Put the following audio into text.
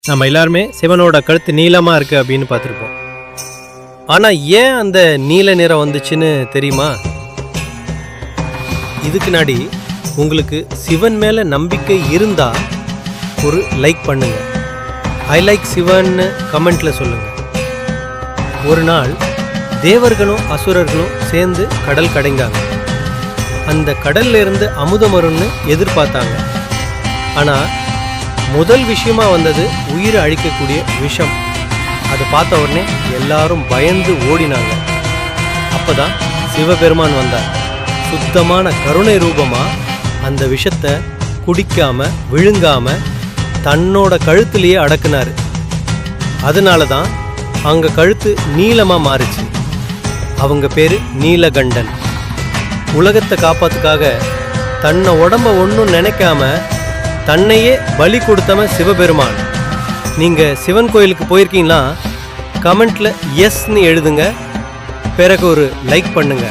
நம்ம எல்லாருமே சிவனோட கழுத்து நீளமாக இருக்குது அப்படின்னு பார்த்துருப்போம். ஆனால் ஏன் அந்த நீல நிறம் வந்துச்சுன்னு தெரியுமா? இதுக்கு முன்னாடி உங்களுக்கு சிவன் மேலே நம்பிக்கை இருந்தால் ஒரு லைக் பண்ணுங்க. ஐ லைக் சிவன்னு கமெண்ட்டில் சொல்லுங்கள். ஒரு நாள் தேவர்களும் அசுரர்களும் சேர்ந்து கடல் கடைந்தாங்க. அந்த கடல்ல இருந்து அமுதம் வரும்னு எதிர்பார்த்தாங்க. ஆனால் முதல் விஷயமா வந்தது உயிரை அழிக்கக்கூடிய விஷம். அதை பார்த்த உடனே எல்லாரும் பயந்து ஓடினாங்க. அப்பதான் சிவபெருமான் வந்தார். சுத்தமான கருணை ரூபமா அந்த விஷத்தை குடிக்காம விழுங்காம தன்னோட கழுத்துலேயே அடக்குனாரு. அதனால தான் அங்க கழுத்து நீளமா மாறுச்சு. அவங்க பேரு நீலகண்டன். உலகத்தை காப்பாத்துக்காக தன்னை உடம்ப ஒன்றும் நினைக்காம தன்னையே பலி கொடுத்தவன் சிவபெருமான். நீங்கள் சிவன் கோயிலுக்கு போயிருக்கீங்களா? கமெண்ட்ல எஸ்ன்னு எழுதுங்க. பிறகு ஒரு லைக் பண்ணுங்க.